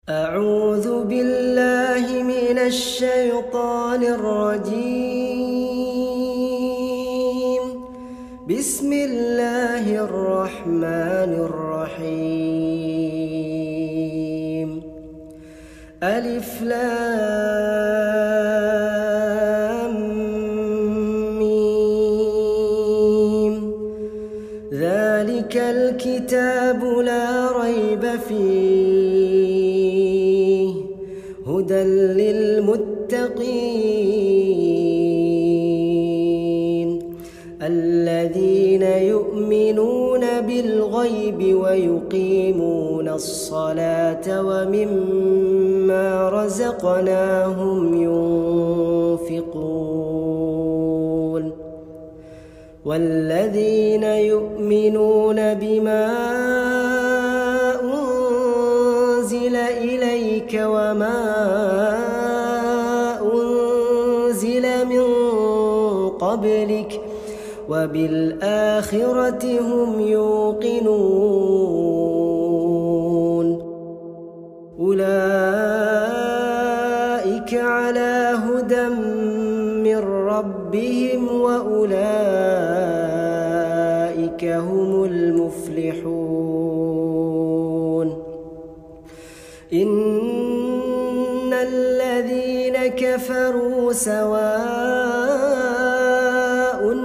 أعوذ بالله من الشيطان الرجيم. بسم الله الرحمن الرحيم. ألف لام ميم. ذلك الكتاب لا ريب فيه هدى للمتقين الذين يؤمنون بالغيب ويقيمون الصلاة ومما رزقناهم ينفقون والذين يؤمنون بما أنزل إليك وما أنزل من قبلك وبالآخرة هم يوقنون أولئك على هدى من ربهم وأولئك هم المفلحون. إن الذين كفروا سواء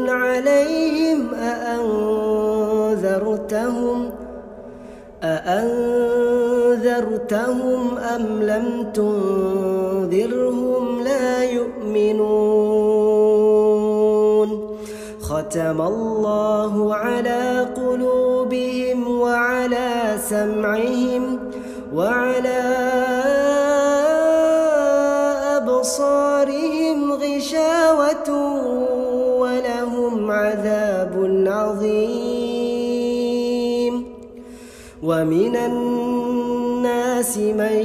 عليهم أأنذرتهم أم لم تنذرهم لا يؤمنون. ختم الله على قلوبهم وعلى سمعهم وعلى أبصارهم غشاوة ولهم عذاب عظيم. ومن الناس من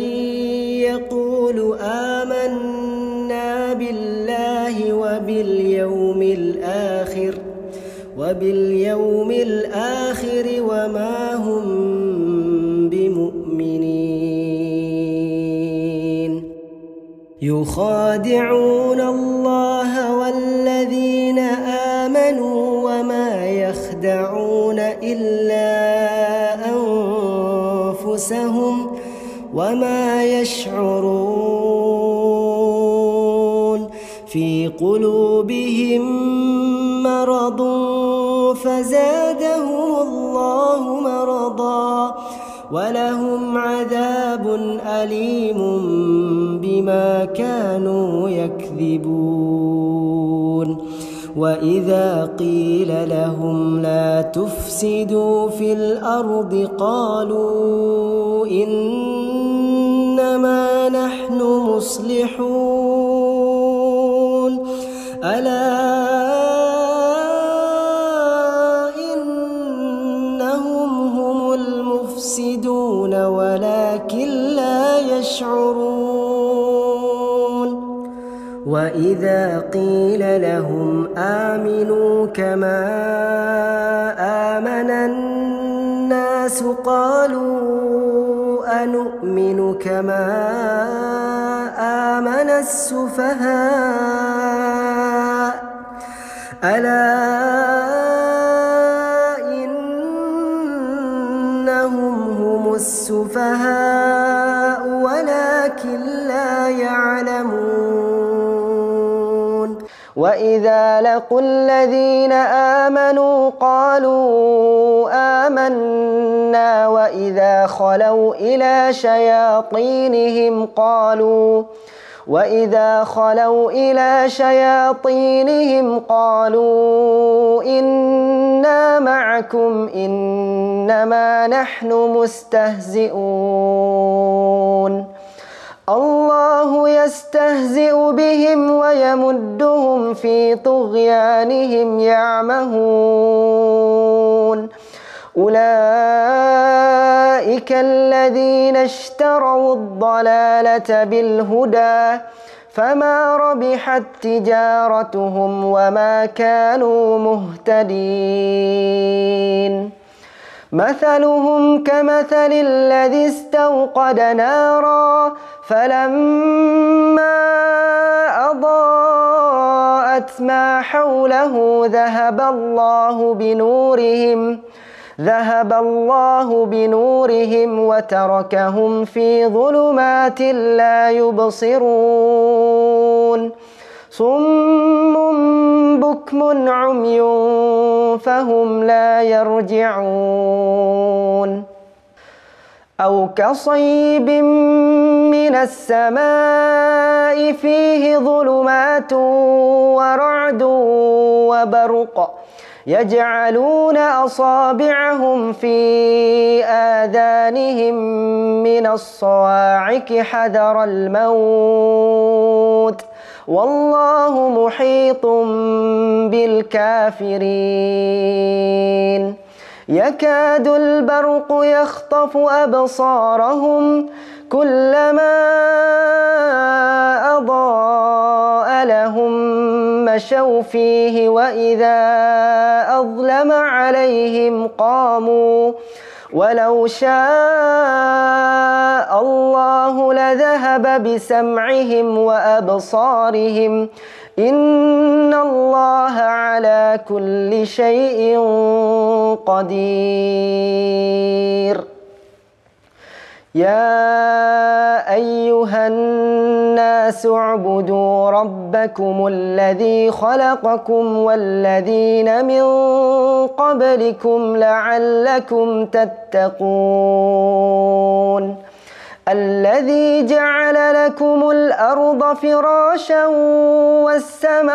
يقول آمنا بالله وباليوم الآخر وما هم بمؤمنين. يخادعون الله والذين آمنوا وما يخدعون إلا أنفسهم وما يشعرون. في قلوبهم مرض فزادهم الله مرضا ولهم عذاب أليم بما كانوا يكذبون. وإذا قيل لهم لا تفسدوا في الأرض قالوا إنما نحن مصلحون. ألا إنهم هم المفسدون ولكن لا يشعرون. وإذا قيل لهم آمنوا كما آمن الناس قالوا أنؤمن كما آمن السفهاء. ألا إنهم هم السفهاء ولكن لا يعلمون. وإذا لقوا الذين آمنوا قالوا آمنا وإذا خلوا إلى شياطينهم قالوا إنا معكم إنما نحن مستهزئون. الله يستهزئ بهم ويمدهم في طغيانهم يعمهون. أولئك الذين اشتروا الضلالة بالهدى فما ربحت تجارتهم وما كانوا مهتدين. مثلهم كمثل الذي استوقد نارا فلما أضاءت ما حوله ذهب الله بنورهم وتركهم في ظلمات لا يبصرون صم بكم عمي فهم لا يرجعون أو كصيب من السماء فيه ظلمات ورعد وبرق يجعلون أصابعهم في آذانهم من الصواعق حذر الموت والله محيط بالكافرين يكاد البرق يخطف أبصارهم كلما أضاء لهم مشوا فيه وإذا أظلم عليهم قاموا ولو شاء الله لذهب بسمعهم وأبصارهم إن الله على كل شيء قدير يا أيها الناس اعبدوا ربكم الذي خلقكم والذين من قبلكم لعلكم تتقون الذي جعل لكم الأرض فراشا والسماء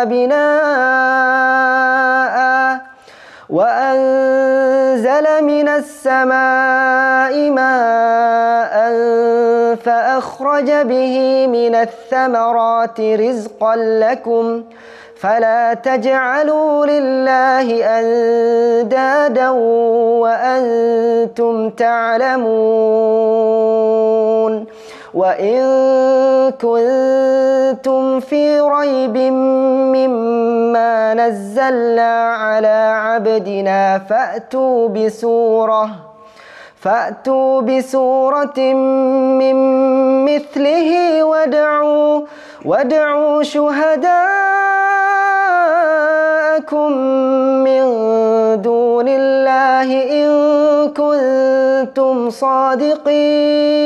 بناء وأنزل من السماء ماء فأخرج به من الثمرات رزقا لكم فلا تجعلوا لله أندادا وأنتم تعلمون وإن كنتم في ريب مما نزلنا على عبدنا فأتوا بسورة من مثله وادعوا شهداءكم من دون الله إن كنتم صادقين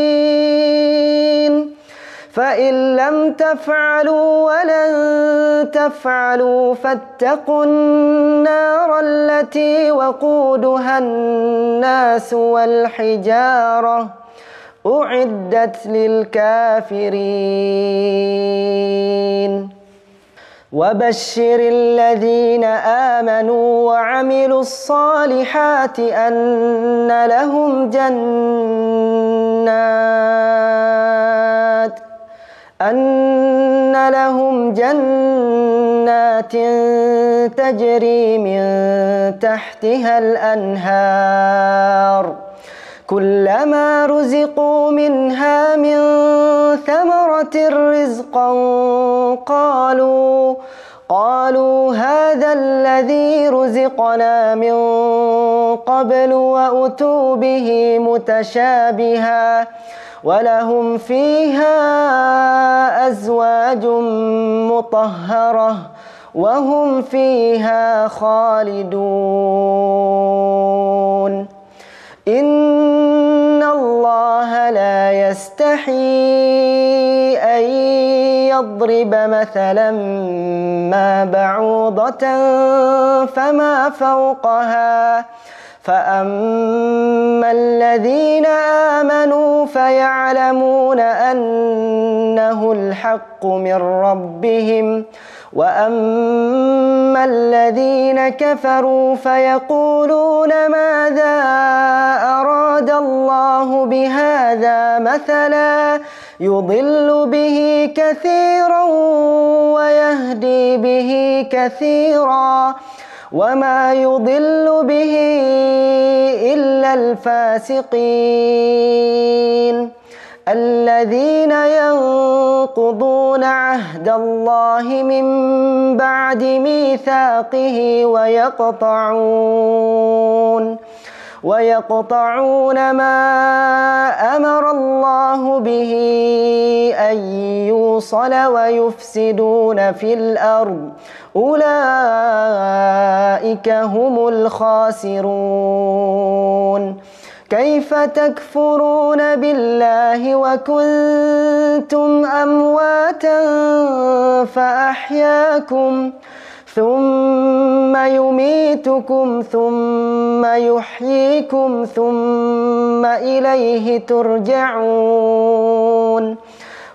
فإن لم تفعلوا ولن تفعلوا فاتقوا النار التي وقودها الناس والحجارة أعدت للكافرين وبشر الذين آمنوا وعملوا الصالحات أن لهم جنات تجري من تحتها الأنهار كلما رزقوا منها من ثمرة رزقا قالوا هذا الذي رزقنا من قبل وأتوا به متشابها ولهم فيها أزواج مطهرة وهم فيها خالدون إن الله لا يستحيي أن يضرب مثلا ما بعوضة فما فوقها فأما الذين آمنوا فيعلمون أنه الحق من ربهم وأما الذين كفروا فيقولون ماذا أراد الله بهذا مثلا يضل به كثيرا ويهدي به كثيرا وما يضل به إلا الفاسقين الذين ينقضون عهد الله من بعد ميثاقه ويقطعون ما أمر الله به أن يوصل ويفسدون في الأرض أولئك هم الخاسرون. كيف تكفرون بالله وكنتم أمواتا فأحياكم ثم يميتكم ثم يحييكم ثم إليه ترجعون.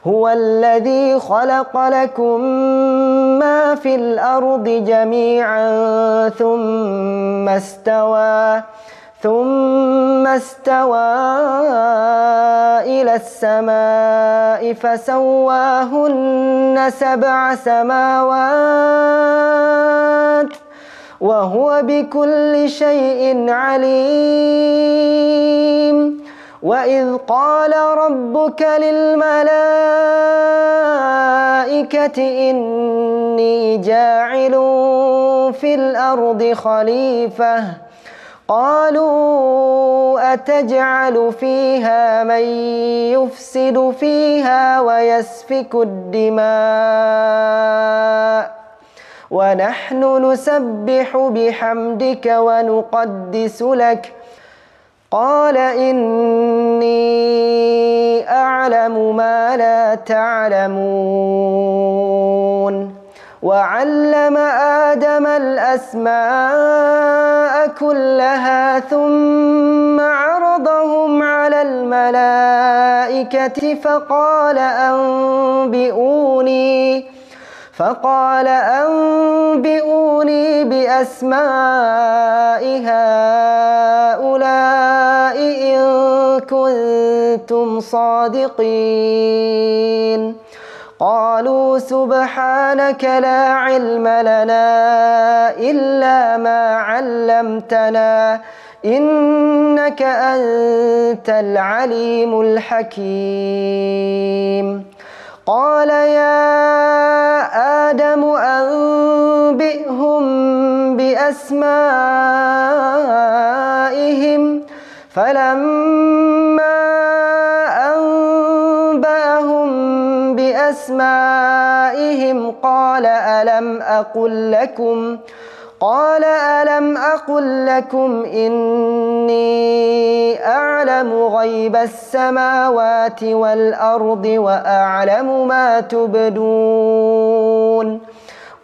هو الذي خلق لكم ما في الأرض جميعا ثم استوى إلى السماء فسواهن 7 سماوات وهو بكل شيء عليم. وإذ قال ربك للملائكة إني جاعل في الأرض خليفة قالوا أتجعل فيها من يفسد فيها ويسفك الدماء ونحن نسبح بحمدك ونقدس لك قال إني أعلم ما لا تعلمون. وعلم آدم الأسماء كلها ثم عرضهم على الملائكة فقال أنبئوني بأسماء هؤلاء إن كنتم صادقين. قالوا سبحانك لا علم لنا إلا ما علمتنا إنك أنت العليم الحكيم. قال يا آدم أنبئهم بأسمائهم فلما أنبأهم بأسمائهم قال ألم أقل لكم إني أعلم غيب السماوات والأرض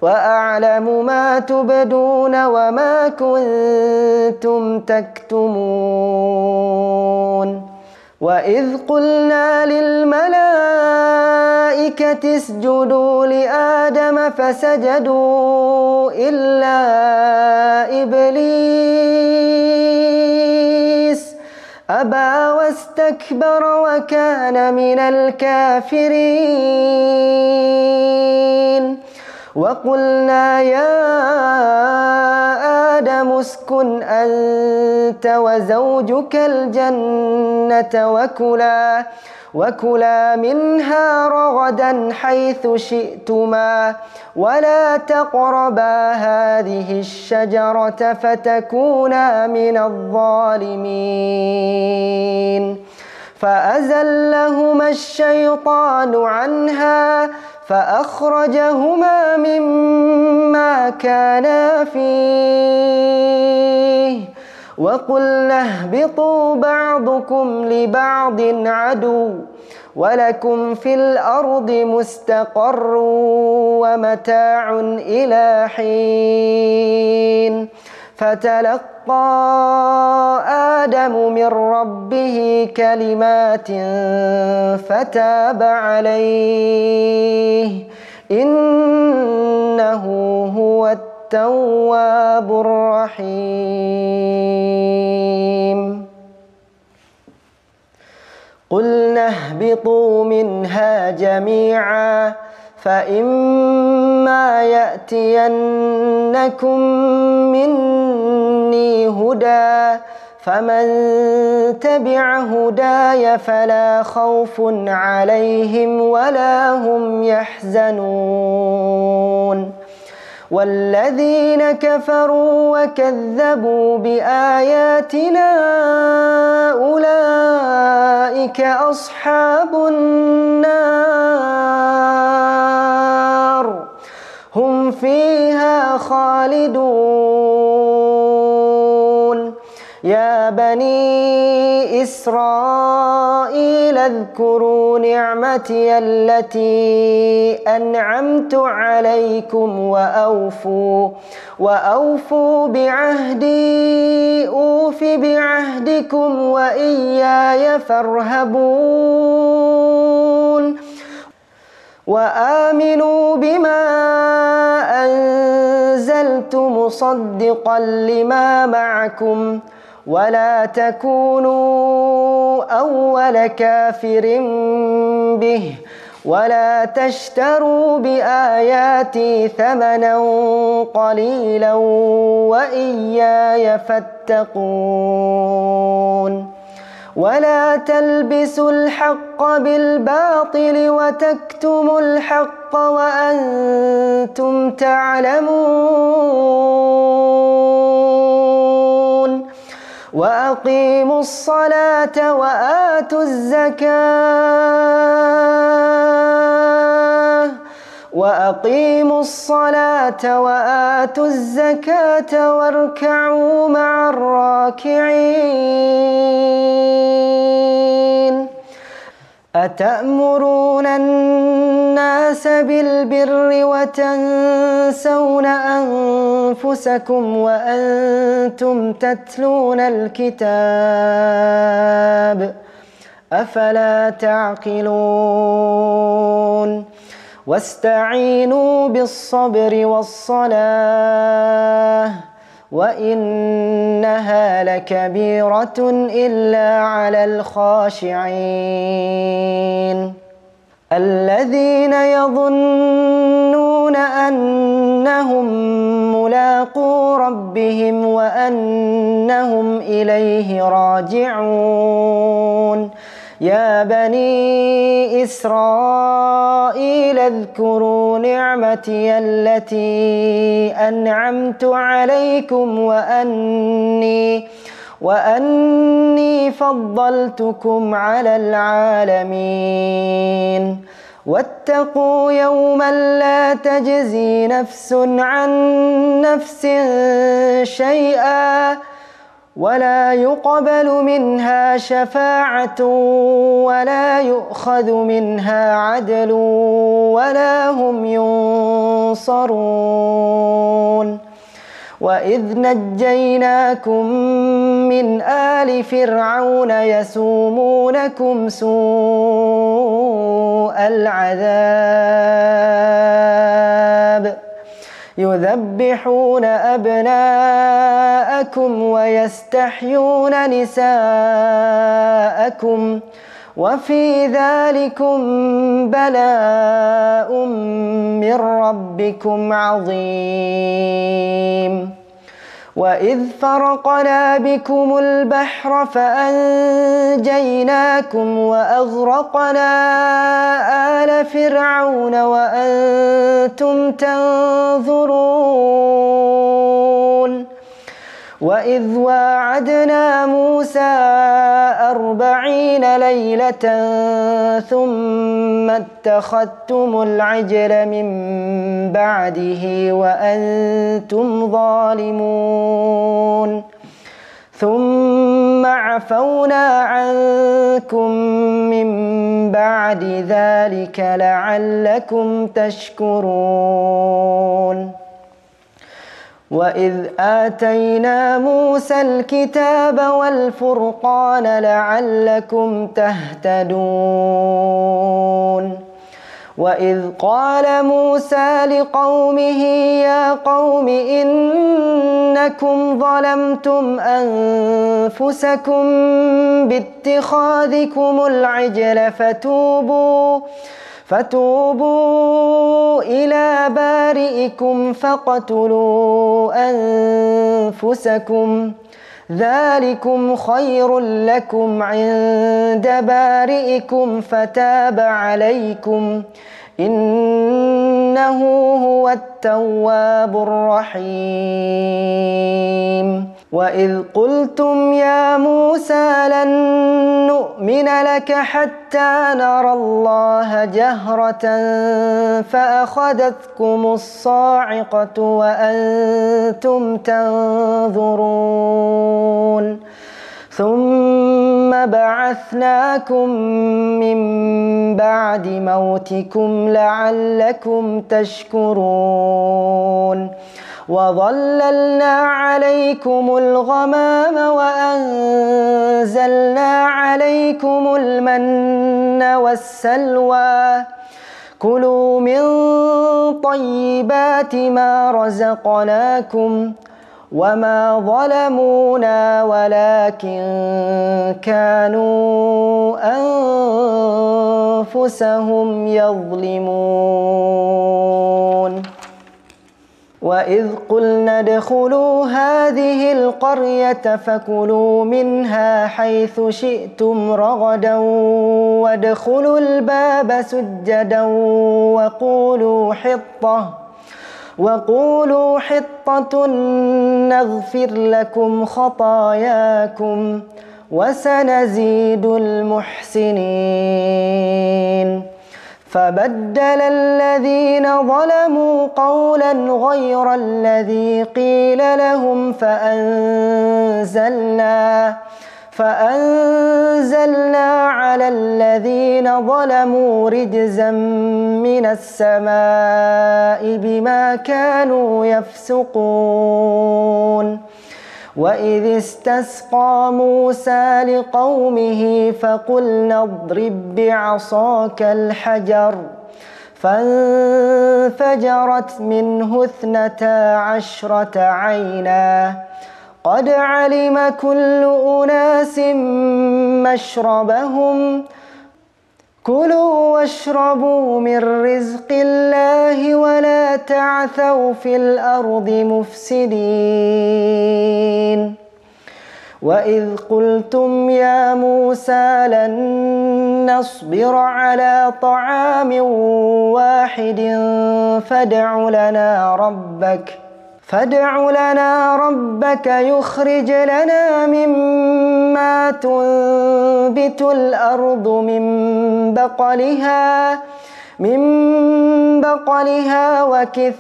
وأعلم ما تبدون وما كنتم تكتمون. وإذ قلنا للملائكة اسجدوا لآدم فسجدوا إلا إبليس أبى واستكبر وكان من الكافرين. وقلنا يا آدم اسكن أنت وزوجك الجنة وكلا منها رغدا حيث شئتما ولا تقربا هذه الشجرة فتكونا من الظالمين. فأزلهما الشيطان عنها فأخرجهما مما كانا فيه وقلنا اهبطوا بعضكم لبعض عدو ولكم في الأرض مستقر ومتاع إلى حين. فتلقى آدم من ربه كلمات فتاب عليه إنه هو التواب الرحيم. قلنا اهبطوا منها جميعا فإما يأتينكم مني هدى فمن تبع هداي فلا خوف عليهم ولا هم يحزنون والذين كفروا وكذبوا بآياتنا أولئك أصحاب النار هم فيها خالدون يا بني إسرائيل اذكروا نعمتي التي أنعمت عليكم وأوفوا بعهدي أوف بعهدكم وإياي فارهبون وآمنوا بما أنزلت مصدقا لما معكم ولا تكونوا أول كافر به ولا تشتروا بآياتي ثمنا قليلا وإياي فاتقون ولا تلبسوا الحق بالباطل وتكتموا الحق وأنتم تعلمون وأقيموا الصلاة وآتوا الزكاة واركعوا مع الراكعين أتأمرون الناس بالبر وتنسون أنفسكم وأنتم تتلون الكتاب أفلا تعقلون واستعينوا بالصبر والصلاة وإنها لكبيرة إلا على الخاشعين الذين يظنون أنهم ملاقو ربهم وأنهم إليه راجعون يا بني إسرائيل اذكروا نعمتي التي أنعمت عليكم وأني فضلتكم على العالمين واتقوا يوما لا تجزي نفس عن نفس شيئا ولا يقبل منها شفاعة ولا يؤخذ منها عدل ولا هم ينصرون وإذ نجيناكم من آل فرعون يسومونكم سوء العذاب يذبحون أبناءكم ويستحيون نساءكم وفي ذلكم بلاء من ربكم عظيم وإذ فرقنا بكم البحر فأنجيناكم وأغرقنا آل فرعون وأنتم تنظرون وإذ واعدنا موسى 40 ليلة ثم اتخذتم العجل من بعده وأنتم ظالمون ثم عفونا عنكم من بعد ذلك لعلكم تشكرون وإذ آتينا موسى الكتاب والفرقان لعلكم تهتدون وإذ قال موسى لقومه يا قوم إنكم ظلمتم أنفسكم باتخاذكم العجل فتوبوا إلى بارئكم فاقتلوا أنفسكم ذلكم خير لكم عند بارئكم فتاب عليكم إنه هو التواب الرحيم. وإذ قلتم يا موسى لن نؤمن لك حتى نرى الله جهرة فأخذتكم الصاعقة وأنتم تنظرون ثم بعثناكم من بعد موتكم لعلكم تشكرون وظللنا عليكم الغمام وأنزلنا عليكم المن والسلوى كلوا من طيبات ما رزقناكم وما ظلمونا ولكن كانوا أنفسهم يظلمون. وإذ قلنا ادخلوا هذه القرية فكلوا منها حيث شئتم رغدا وادخلوا الباب سجدا وقولوا حطة نغفر لكم خطاياكم وسنزيد المحسنين. فبدل الذين ظلموا قولا غير الذي قيل لهم فأنزلنا على الذين ظلموا رجزا من السماء بما كانوا يفسقون. وإذ استسقى موسى لقومه فقلنا اضرب بعصاك الحجر فانفجرت منه 12 عينا قد علم كل أناس مشربهم كلوا واشربوا من رزق الله ولا تعثوا في الأرض مفسدين. وإذ قلتم يا موسى لن نصبر على طعام واحد فادع لنا ربك يخرج لنا مما تنبت الأرض من بقلها وكثائها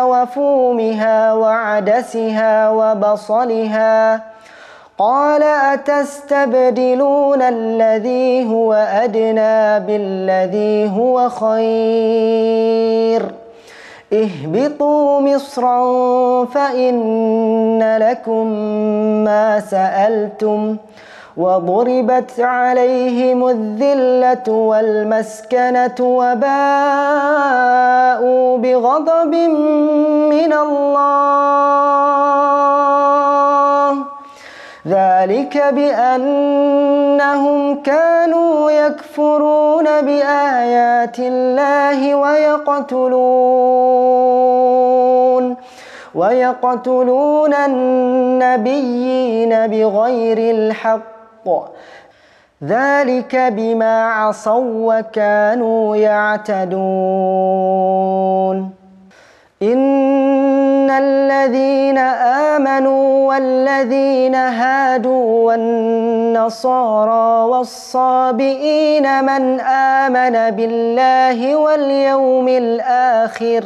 وفومها وعدسها وبصلها قال أتستبدلون الذي هو أدنى بالذي هو خير اهبطوا مصرا فإن لكم ما سألتم وضربت عليهم الذلة والمسكنة وباءوا بغضب من الله ذلك بأنهم كانوا يكفرون بآيات الله ويقتلون النبيين بغير الحق ذلك بما عصوا وكانوا يعتدون. إن الذين آمنوا والذين هادوا والنصارى والصابئين من آمن بالله واليوم الآخر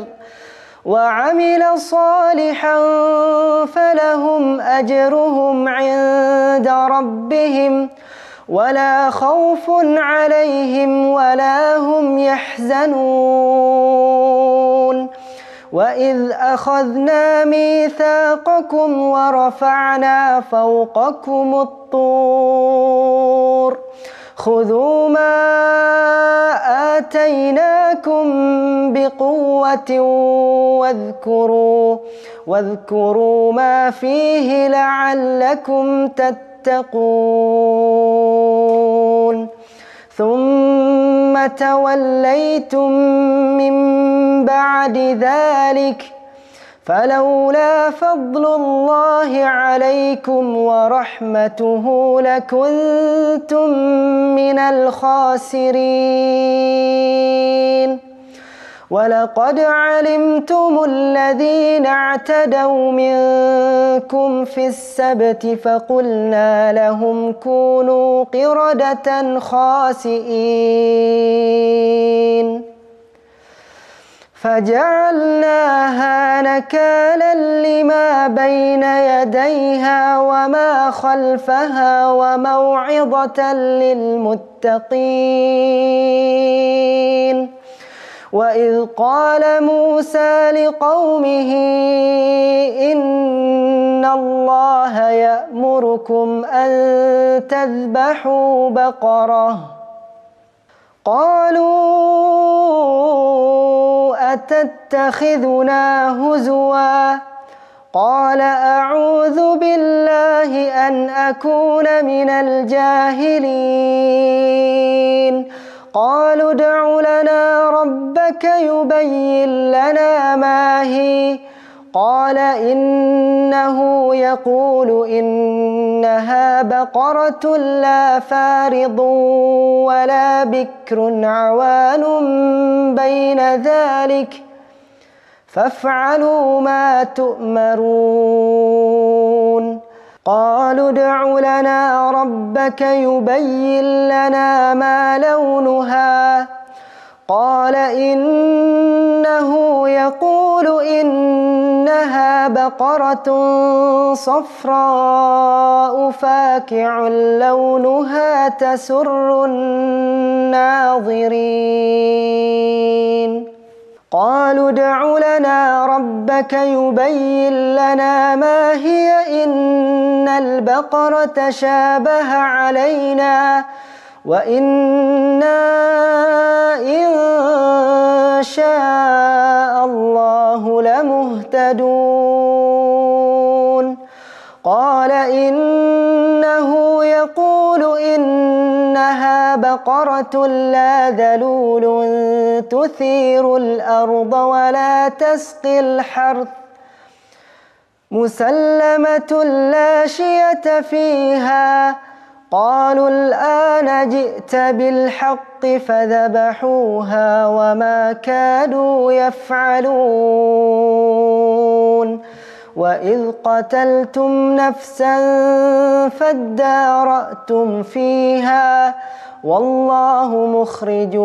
وعمل صالحا فلهم أجرهم عند ربهم ولا خوف عليهم ولا هم يحزنون. وإذ أخذنا ميثاقكم ورفعنا فوقكم الطور خذوا ما آتيناكم بقوة واذكروا ما فيه لعلكم تتقون. ثم توليتم من بعد ذلك فلولا فضل الله عليكم ورحمته لكنتم من الخاسرين. ولقد علمتم الذين اعتدوا منكم في السبت فقلنا لهم كونوا قردة خاسئين فجعلناها نكالا لما بين يديها وما خلفها وموعظة للمتقين. وإذ قال موسى لقومه إن الله يأمركم أن تذبحوا بقرة قالوا أتتخذنا هزوا قال أعوذ بالله أن أكون من الجاهلين. قالوا ادع لنا ربك يبين لنا ما هي قال إنه يقول إنها بقرة لا فارض ولا بكر عوان بين ذلك فافعلوا ما تؤمرون. قالوا ادع لنا ربك يبين لنا ما لونها قال إنه يقول إنها بقرة صفراء فاكع لونها تسر الناظرين. قالوا ادع لنا ربك يبين لنا ما هي إن البقرة شابه علينا وإنا إن شاء الله لمهتدون. قال إنه يقول إنها بقرة لا ذلول تثير الأرض ولا تسقي الحرث مسلمة لا شية فيها. قالوا الآن جئت بالحق فذبحوها وما كادوا يفعلون. وإذ قتلتم نفسا فادارأتم فيها والله مخرج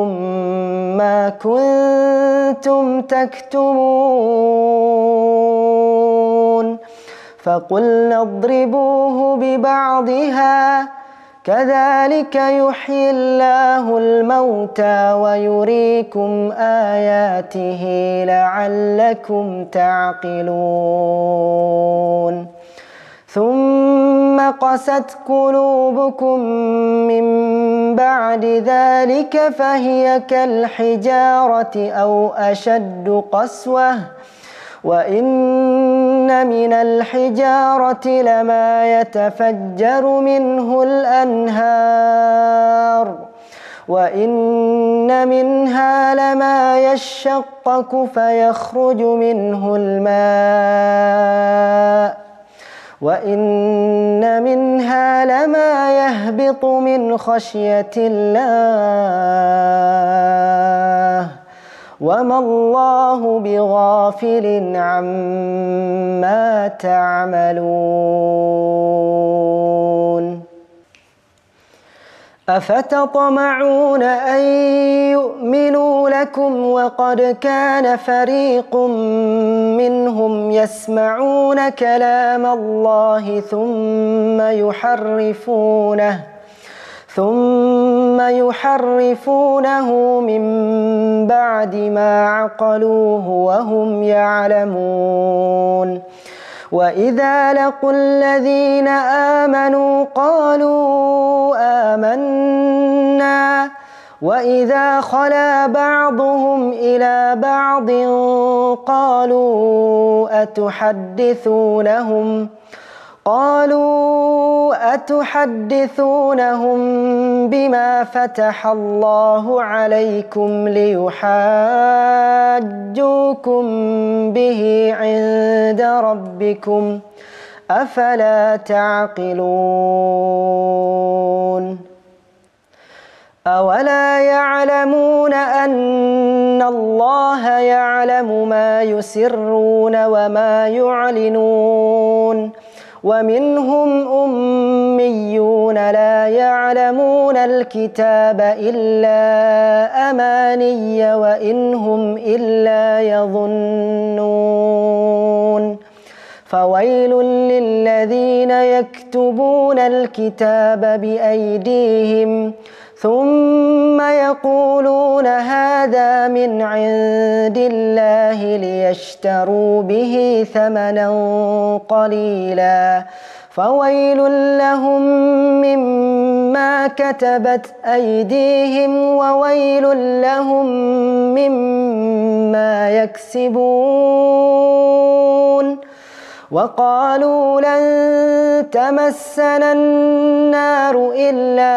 ما كنتم تكتمون. فقلنا اضربوه ببعضها كذلك يحيي الله الموتى ويريكم آياته لعلكم تعقلون. ثم قست قلوبكم من بعد ذلك فهي كالحجارة أو أشد قسوة وإن من الحجارة لما يتفجر منه الأنهار وإن منها لما يشقق فيخرج منه الماء وإن منها لما يهبط من خشية الله وما الله بغافل عما تعملون. أفتطمعون أن يؤمنوا لكم وقد كان فريق منهم يسمعون كلام الله ثم يحرفونه من بعد ما عقلوه وهم يعلمون. وإذا لقوا الذين آمنوا قالوا آمنا وإذا خلا بعضهم إلى بعض قالوا قالوا أتحدثونهم بما فتح الله عليكم ليحاجوكم به عند ربكم أفلا تعقلون أولا يعلمون أن الله يعلم ما يسرون وما يعلنون ومنهم أميون لا يعلمون الكتاب إلا أماني وإن هم إلا يظنون فويل للذين يكتبون الكتاب بأيديهم ثم يقولون هذا من عند الله ليشتروا به ثمنا قليلا فويل لهم مما كتبت أيديهم وويل لهم مما يكسبون وقالوا لن تمسنا النار إلا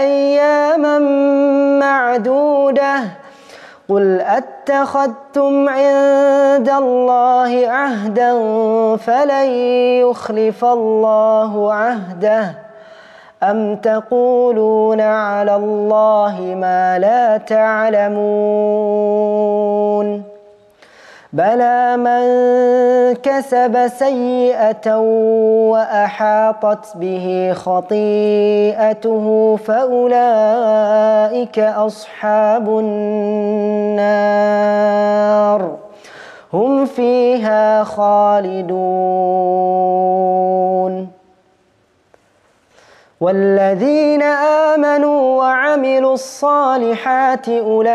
أياما معدودة قل أتخذتم عند الله عهدا فلن يخلف الله عهده أم تقولون على الله ما لا تعلمون بلى من كسب سيئة وأحاطت به خطيئته فأولئك أصحاب النار هم فيها خالدون والذين آمنوا وعملوا الصالحات أولئك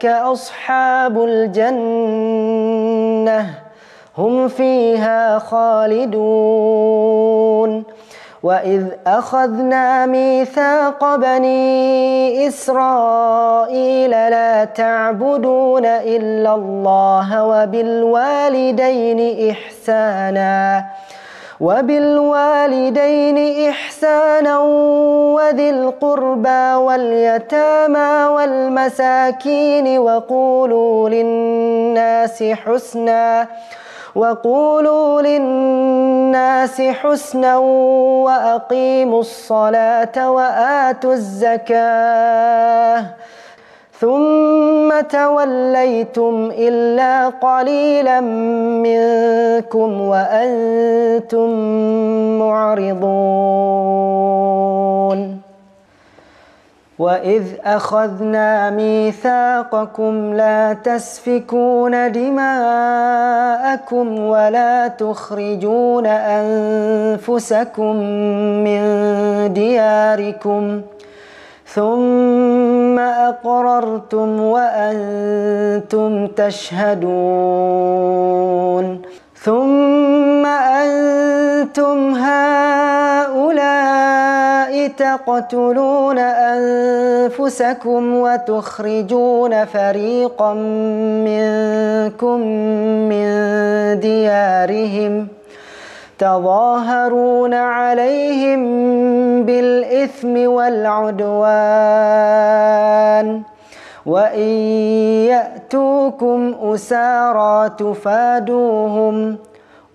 أصحاب الجنة هم فيها خالدون وإذ أخذنا ميثاق بني إسرائيل لا تعبدون إلا الله وبالوالدين إحسانا وذي القربى واليتامى والمساكين وقولوا للناس حسنا وأقيموا الصلاة وآتوا الزكاة ثم توليتم إلا قليلا منكم وأنتم معرضون وإذ أخذنا ميثاقكم لا تسفكون دماءكم ولا تخرجون أنفسكم من دياركم ثم أقررتم وأنتم تشهدون ثم أنتم هؤلاء تقتلون أنفسكم وتخرجون فريقا منكم من ديارهم تظاهرون عليهم بالإثم والعدوان وإن يأتوكم أسارى تفادوهم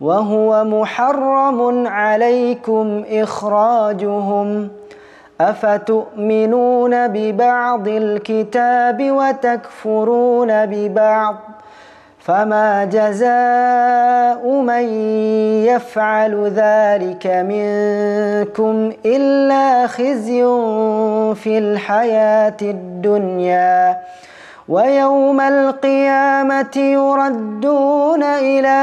وهو محرم عليكم إخراجهم أفتؤمنون ببعض الكتاب وتكفرون ببعض فما جزاء من يفعل ذلك منكم إلا خزي في الحياة الدنيا ويوم القيامة يردون إلى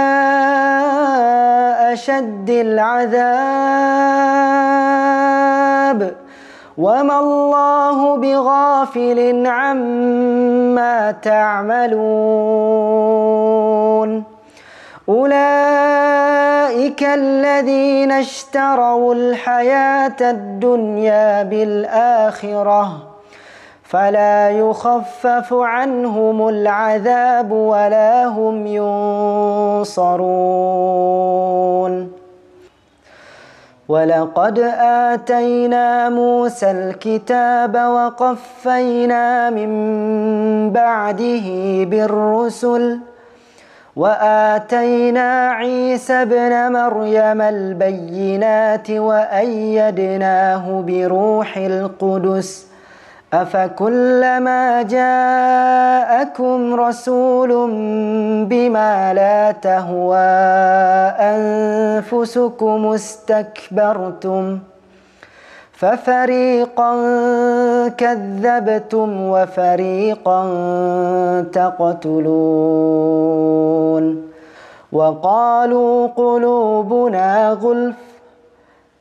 أشد العذاب وما الله بغافل عما تعملون أولئك الذين اشتروا الحياة الدنيا بالآخرة فلا يخفف عنهم العذاب ولا هم ينصرون. ولقد آتينا موسى الكتاب وقفينا من بعده بالرسل وآتينا عيسى ابن مريم البينات وأيدناه بروح القدس أفكلما جاءكم رسول بما لا تهوى أنفسكم استكبرتم ففريقا كذبتم وفريقا تقتلون. وقالوا قلوبنا غلف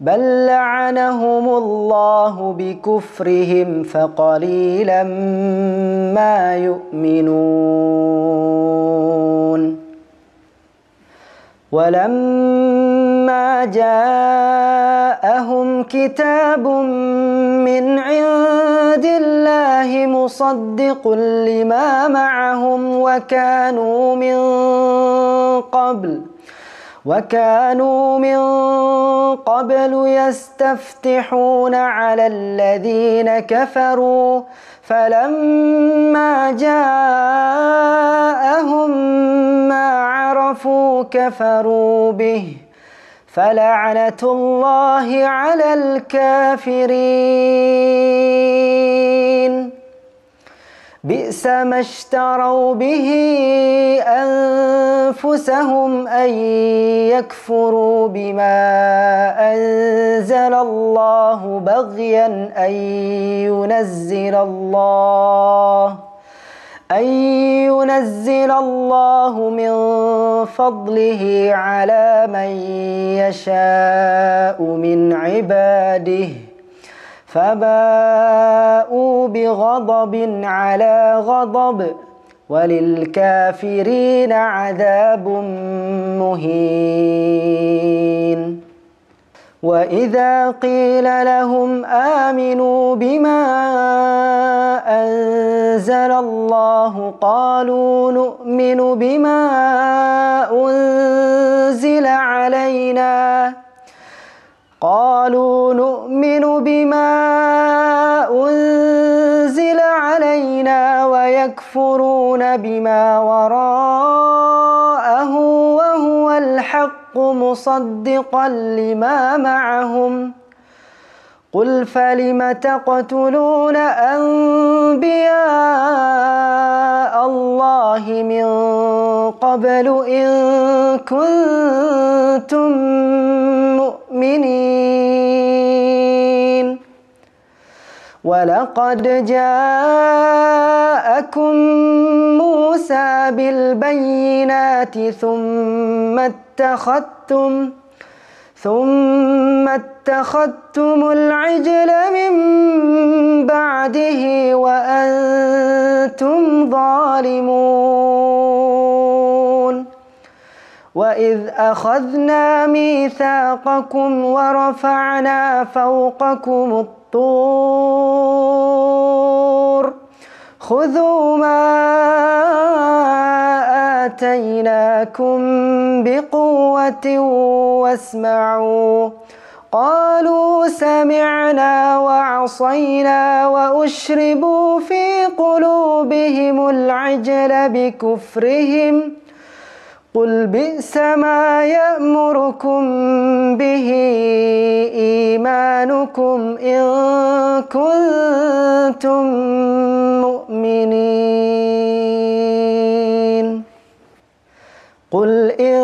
بل لعنهم الله بكفرهم فقليلا ما يؤمنون. ولما جاءهم كتاب من عند الله مصدق لما معهم وكانوا من قبل يستفتحون على الذين كفروا فلما جاءهم ما عرفوا كفروا به فلعنة الله على الكافرين. بئس ما اشتروا به أنفسهم أن يكفروا بما أنزل الله بغيا أن ينزل الله من فضله على من يشاء من عباده فباءوا بغضب على غضب وللكافرين عذاب مهين. وإذا قيل لهم آمنوا بما أنزل الله قالوا نؤمن بما أنزل علينا ويكفرون بما وراءه وهو الحق مصدقا لما معهم قل فلم تقتلون أنبياء الله من قبل إن كنتم مؤمنين. ولقد جاءكم موسى بالبينات ثم اتخذتم العجل من بعده وأنتم ظالمون. وإذ أخذنا ميثاقكم ورفعنا فوقكم الطور خذوا ما آتيناكم بقوة واسمعوا قالوا سمعنا وعصينا وأشربوا في قلوبهم العجل بكفرهم قل بئس ما يأمركم به إيمانكم إن كنتم مؤمنين. قل إن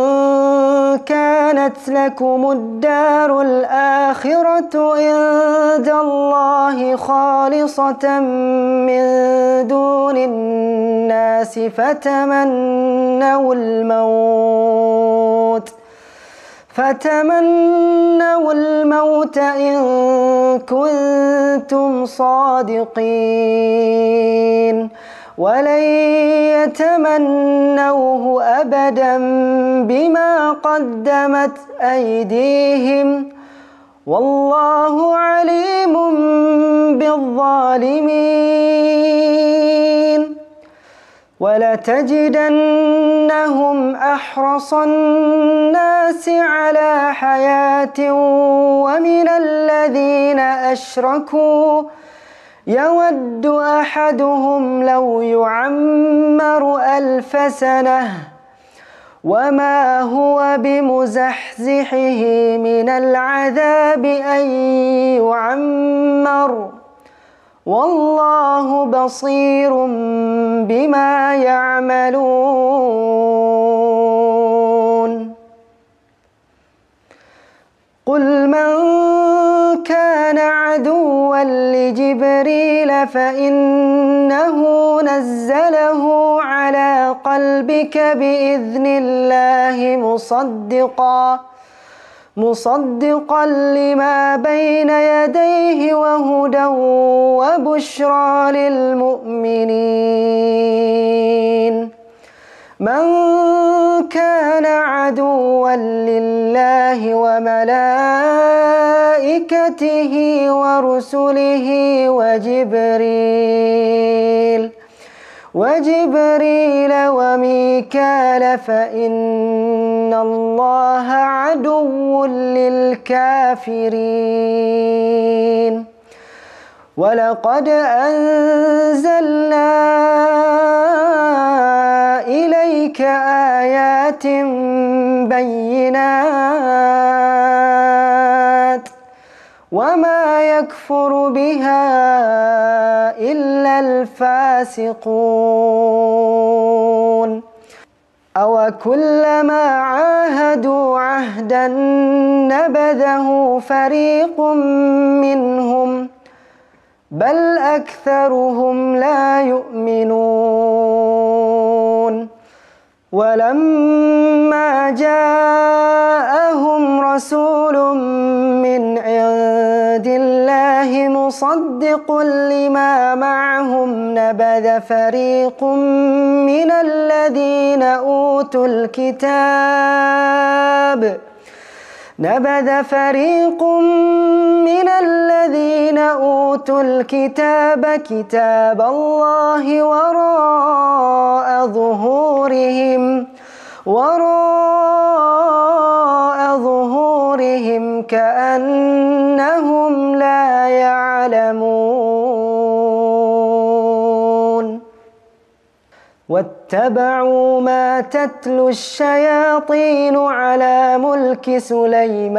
كانت لكم الدار الآخرة عند الله خالصة من دون الناس فتمنوا الموت إن كنتم صادقين ولن يتمنوه أبدا بما قدمت أيديهم والله عليم بالظالمين ولتجدنهم أحرص الناس على حياة ومن الذين أشركوا يود أحدهم لو يعمر 1000 سنة وما هو بمزحزحه من العذاب أن يعمر والله بصير بما يعملون قل من كان عدوا لجبريل فإنه نزله على قلبك بإذن الله مصدقا لما بين يديه وهدى وبشرى للمؤمنين من كان عدوا لله وملائكته ورسله وجبريل وميكال فإن الله عدو للكافرين ولقد أنزلنا إليك آيات بينات وما يكفر بها إلا الفاسقون أوكلما عاهدوا عهدا نبذه فريق منهم بل أكثرهم لا يؤمنون ولما جاءهم رسول من عند الله مصدق لما معهم نبذ فريق من الذين أوتوا الكتاب كتاب الله وراء ظهورهم كأنهم لا يعلمون واتبعوا ما تتلو الشياطين على ملك سليمان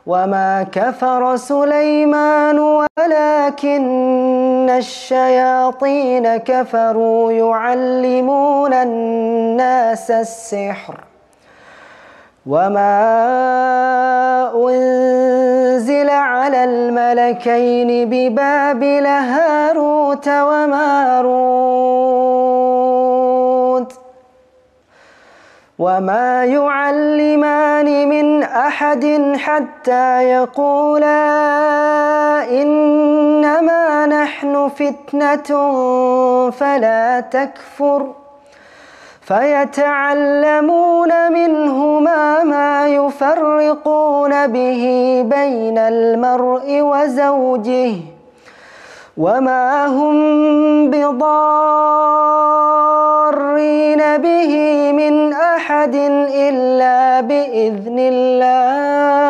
وما كفر سليمان ولكن الشياطين كفروا يعلمون الناس السحر وما أنزل على الملكين ببابل هاروت وماروت وما يعلمان من أحد حتى يقولا إنما نحن فتنة فلا تكفر فيتعلمون منهما ما يفرقون به بين المرء وزوجه وما هم بضارين به من أحد إلا بإذن الله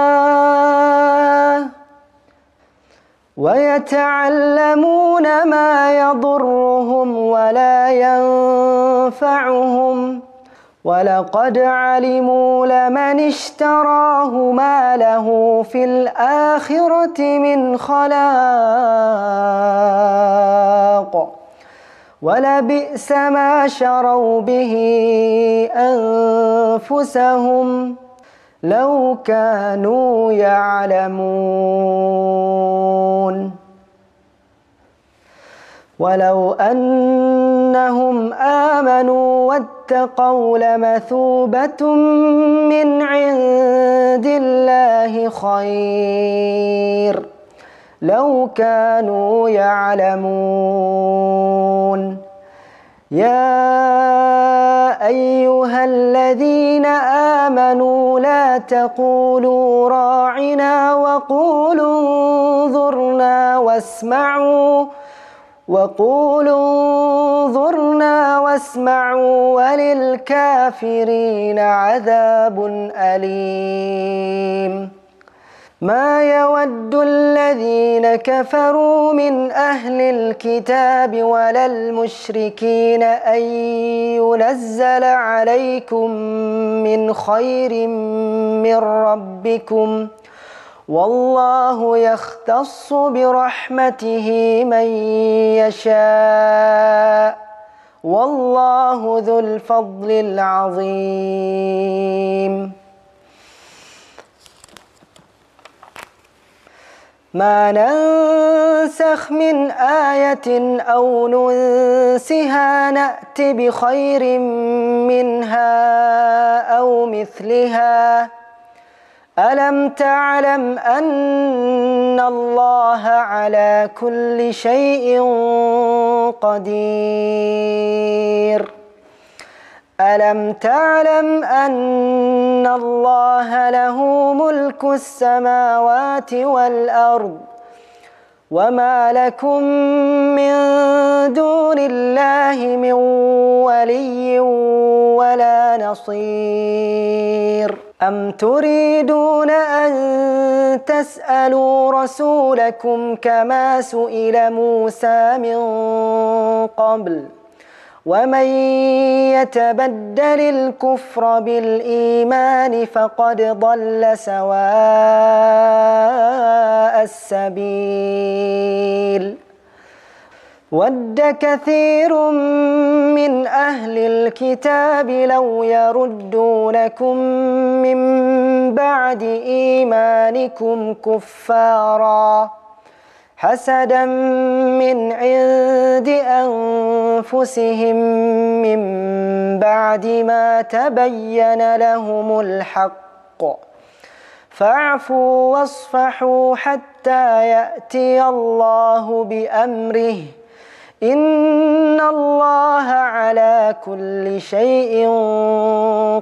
ويتعلمون ما يضرهم ولا ينفعهم ولقد علموا لمن اشتراه ما له في الآخرة من خلاق ولبئس ما شروا به أنفسهم لو كانوا يعلمون ولو أنهم آمنوا واتقوا لمثوبة من عند الله خير لو كانوا يعلمون يا أيها الذين آمنوا لا تقولوا راعنا وقولوا انظرنا واسمعوا وللكافرين عذاب أليم. ما يود الذين كفروا من أهل الكتاب ولا المشركين أن ينزل عليكم من خير من ربكم، والله يختص برحمته من يشاء، والله ذو الفضل العظيم. ما ننسخ من آية أو ننسها نأت بخير منها أو مثلها. ألم تعلم أن الله على كل شيء قدير؟ ألم تعلم أن الله له ملك السماوات والأرض، وما لكم من دون الله من ولي ولا نصير؟ أم تريدون أن تسألوا رسولكم كما سئل موسى من قبل؟ ومن يتبدل الكفر بالإيمان فقد ضل سواء السبيل. ود كثير من أهل الكتاب لو يردونكم من بعد إيمانكم كفارا حسدا من عند أنفسهم من بعد ما تبين لهم الحق، فاعفوا واصفحوا حتى يأتي الله بأمره، إن الله على كل شيء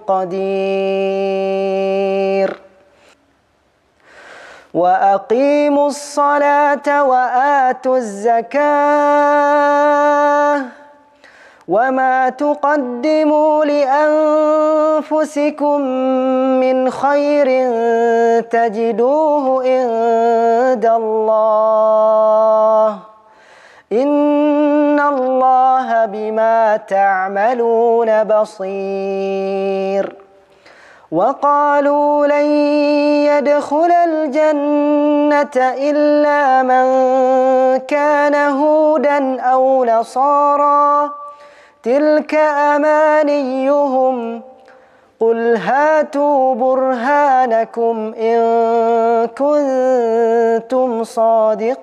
قدير. وأقيموا الصلاة وآتوا الزكاة، وما تقدموا لأنفسكم من خير تجدوه عند الله، إن الله بما تعملون بصير. وقالوا لن يدخل الجنة إلا من كان هودا أو نصارى، تلك أمانيهم، قل هاتوا برهانكم إن كنتم صادقين.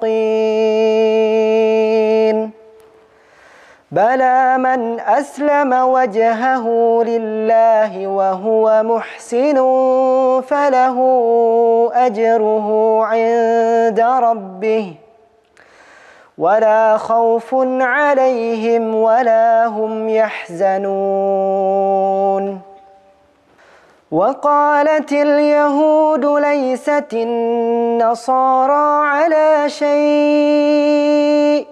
بلى من أسلم وجهه لله وهو محسن فله أجره عند ربه ولا خوف عليهم ولا هم يحزنون. وقالت اليهود ليست النصارى على شيء،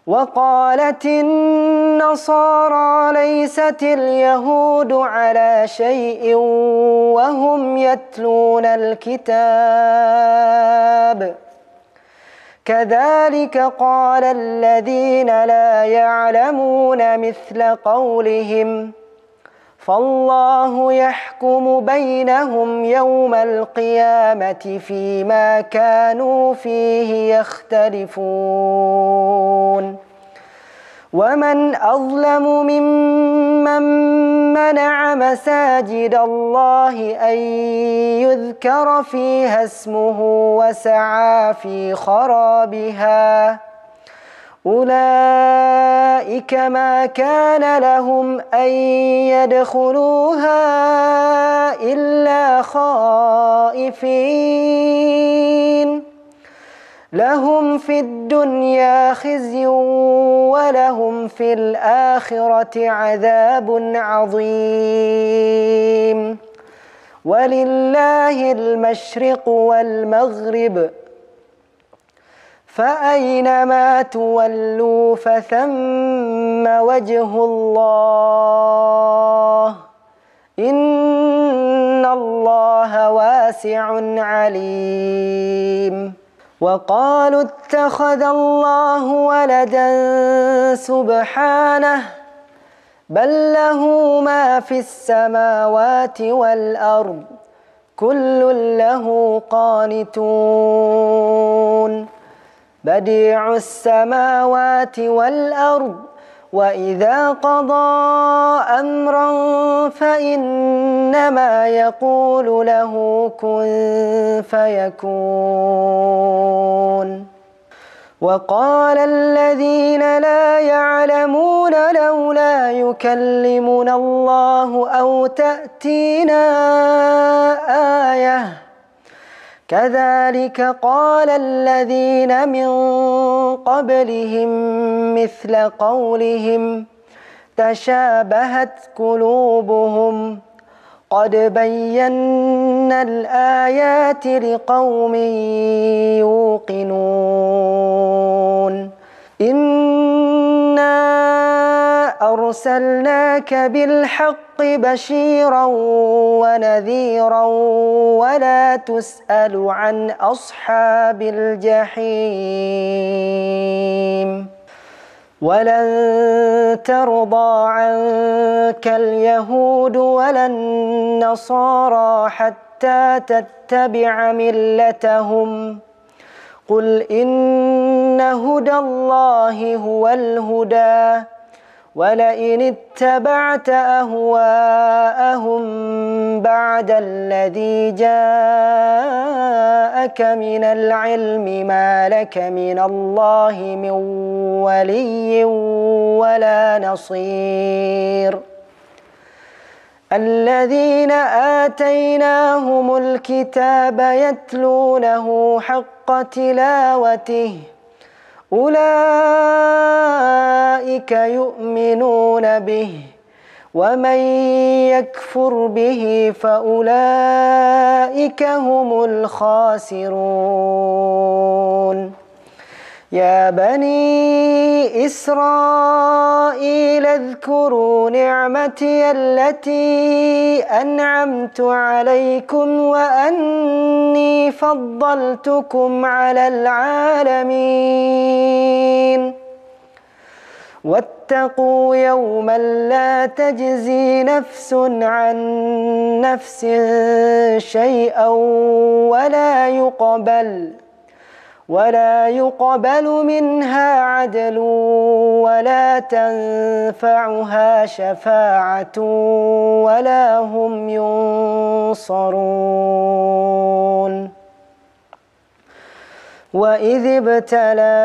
وقالت النصارى ليست اليهود على شيء وهم يتلون الكتاب، كذلك قال الذين لا يعلمون مثل قولهم، فالله يحكم بينهم يوم القيامة فيما كانوا فيه يختلفون. ومن أظلم ممن منع مساجد الله أن يذكر فيها اسمه وسعى في خرابها، أولئك ما كان لهم أن يدخلوها إلا خائفين، لهم في الدنيا خزي ولهم في الآخرة عذاب عظيم ولله المشرق والمغرب فأينما تولوا فثم وجه الله إن الله واسع عليم. وقالوا اتخذ الله ولدا سبحانه بل له ما في السماوات والأرض كل له قانتون بديع السماوات والأرض وإذا قضى أمرا فإنما يقول له كن فيكون. وقال الذين لا يعلمون لولا يكلمنا الله أو تأتينا آية كذلك قال الذين من قبلهم مثل قولهم تشابهت قلوبهم قد بينا الآيات لقوم يوقنون. إنا أرسلناك بالحق بشيرا ونذيرا ولا تسأل عن أصحاب الجحيم. ولن ترضى عنك اليهود ولا النصارى حتى تتبع ملتهم قل إن هدى الله هو الهدى ولئن اتبعت أهواءهم بعد الذي جاءك من العلم ما لك من الله من ولي ولا نصير. الذين آتيناهم الكتاب يتلونه حق تلاوته أولئك يؤمنون به ومن يكفر به فأولئك هم الخاسرون. يا بني إسرائيل اذكروا نعمتي التي أنعمت عليكم وأني فضلتكم على العالمين. واتقوا يوما لا تجزي نفس عن نفس شيئا ولا يقبل منها عدل ولا تنفعها شفاعة ولا هم ينصرون. وإذ ابتلى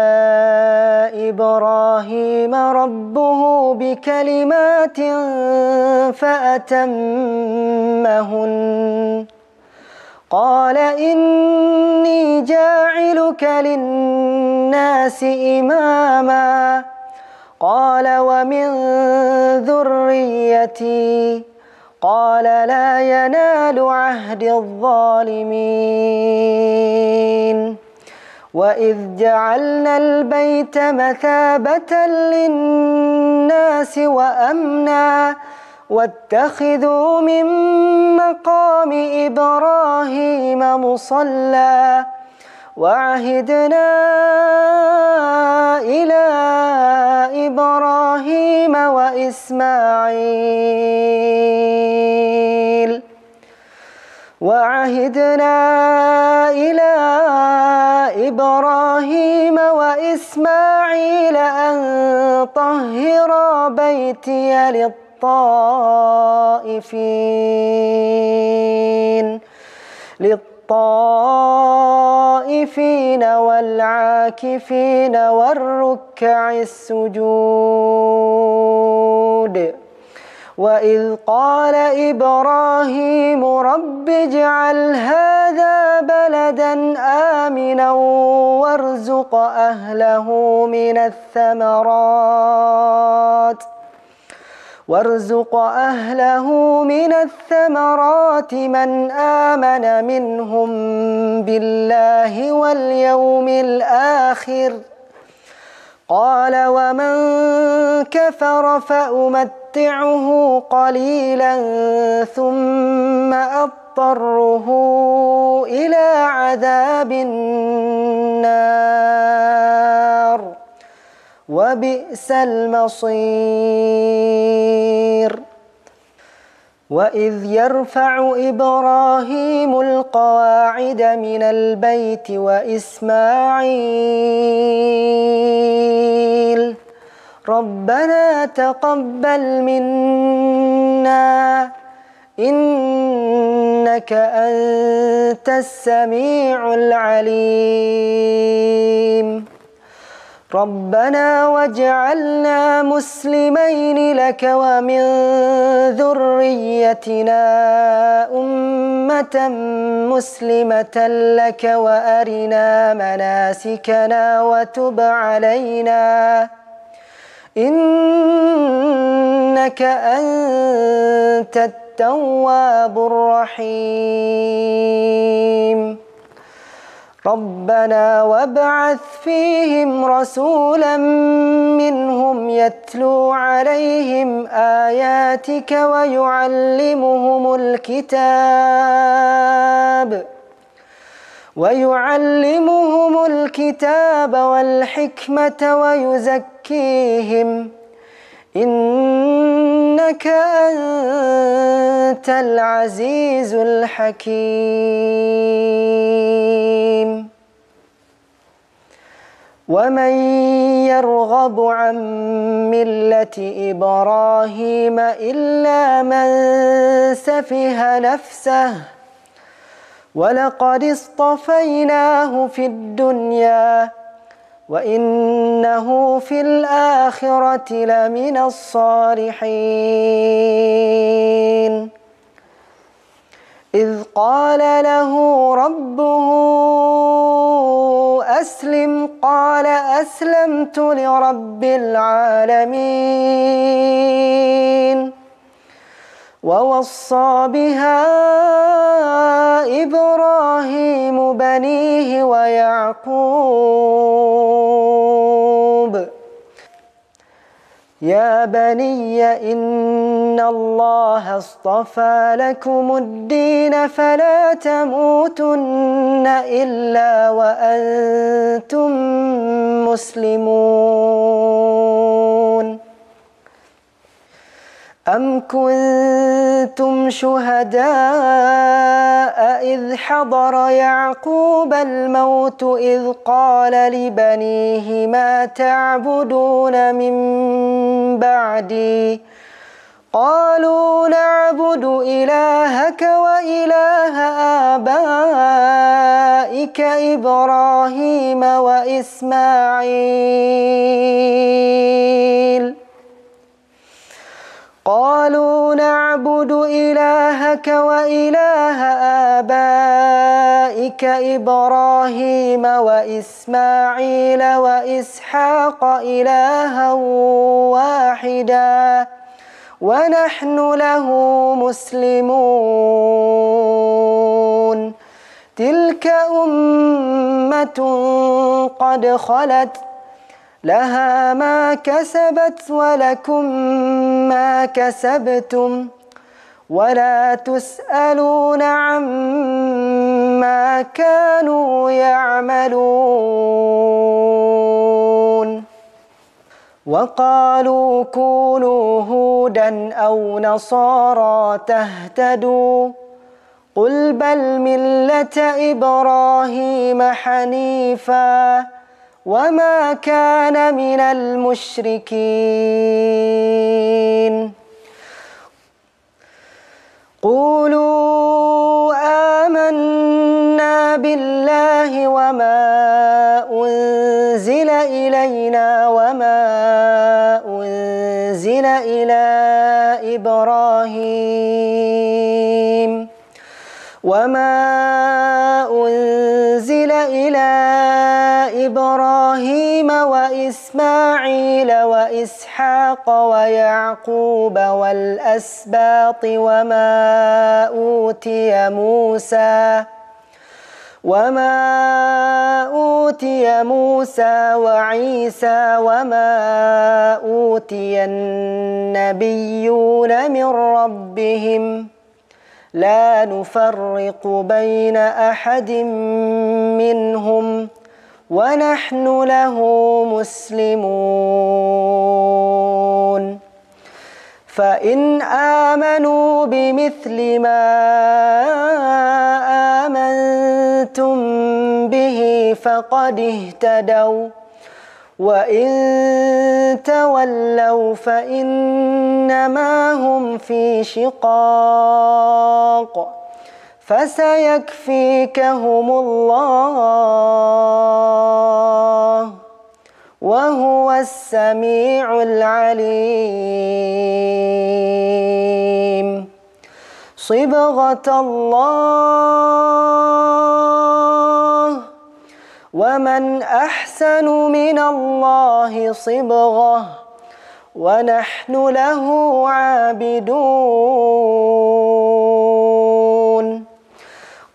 إبراهيم ربه بكلمات فأتمهن قال إني جاعلك للناس إماما قال ومن ذريتي قال لا ينال عهد الظالمين. وإذ جعلنا البيت مثابة للناس وأمنا واتخذوا من مقام إبراهيم مصلى وعهدنا إلى إبراهيم وإسماعيل أن طهرا بيتي للطائفين والعاكفين والركع السجود. وإذ قال إبراهيم رب اجعل هذا بلدا آمنا وارزق أهله من الثمرات من آمن منهم بالله واليوم الآخر قال ومن كفر فأمتعه قليلا ثم أضطره إلى عذاب النار وبئس المصير وإذ يرفع إبراهيم القواعد من البيت وإسماعيل ربنا تقبل منا إنك أنت السميع العليم ربنا واجعلنا مسلمين لك ومن ذريتنا أمة مسلمة لك وأرنا مناسكنا وتب علينا إنك أنت التواب الرحيم ربنا وابعث فيهم رسولا منهم يتلو عليهم آياتك ويعلمهم الكتاب والحكمة ويزكيهم إنك أنت العزيز الحكيم ومن يرغب عن ملة إبراهيم إلا من سفه نفسه ولقد اصطفيناه في الدنيا وإنه في الآخرة لمن الصالحين إذ قال له ربه أسلم قال أسلمت لرب العالمين ووصى بها إبراهيم بنيه ويعقوب يا بني إن الله اصطفى لكم الدين فلا تموتن إلا وأنتم مسلمون أم كنتم شهداء إذ حضر يعقوب الموت إذ قال لبنيه ما تعبدون من بعدي قالوا نعبد إلهك وإله آبائك إبراهيم وإسماعيل قالوا نعبد إلهك وإله آبائك إبراهيم وإسماعيل وإسحاق إلها واحدا ونحن له مسلمون تلك أمة قد خلت لها ما كسبت ولكم ما كسبتم ولا تسألون عما كانوا يعملون وقالوا كونوا هودا أو نصارى تهتدوا قل بل ملة إبراهيم حنيفا وما كان من المشركين قولوا آمنا بالله وما أنزل إلينا وما أنزل إلى إبراهيم وإسماعيل وإسحاق ويعقوب والأسباط وما أوتي موسى وعيسى وما أوتي النبيون من ربهم لا نفرق بين أحد منهم ونحن له مسلمون فإن آمنوا بمثل ما آمنتم به فقد اهتدوا وإن تولوا فإنما هم في شقاق فسيكفيكهم الله وهو السميع العليم صبغة الله ومن أحسن من الله صبغة ونحن له عابدون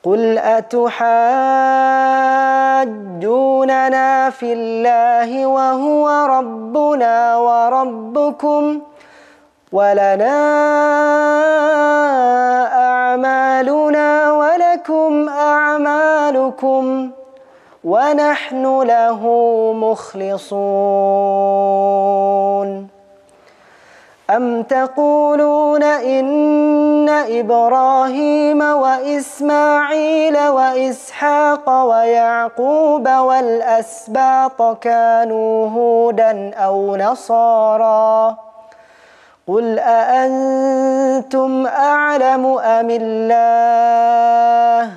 قل أتحاجوننا في الله وهو ربنا وربكم ولنا أعمالنا ولكم أعمالكم ونحن له مخلصون أم تقولون إن إبراهيم وإسماعيل وإسحاق ويعقوب والأسباط كانوا هودا أو نصارى قل أأنتم أعلم أم الله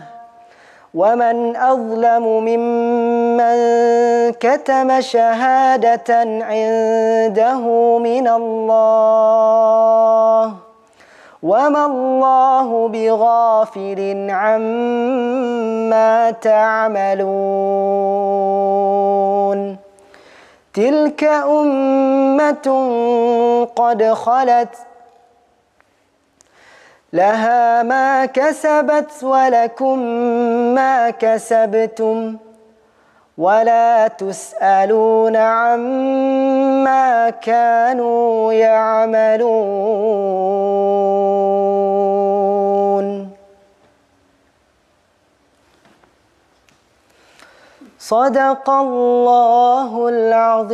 ومن أظلم ممن كتم شهادة عنده من الله وما الله بغافل عما تعملون تلك أمة قد خلت لها ما كسبت ولكم ما كسبتم ولا تسألون عما كانوا يعملون صدق الله العظيم.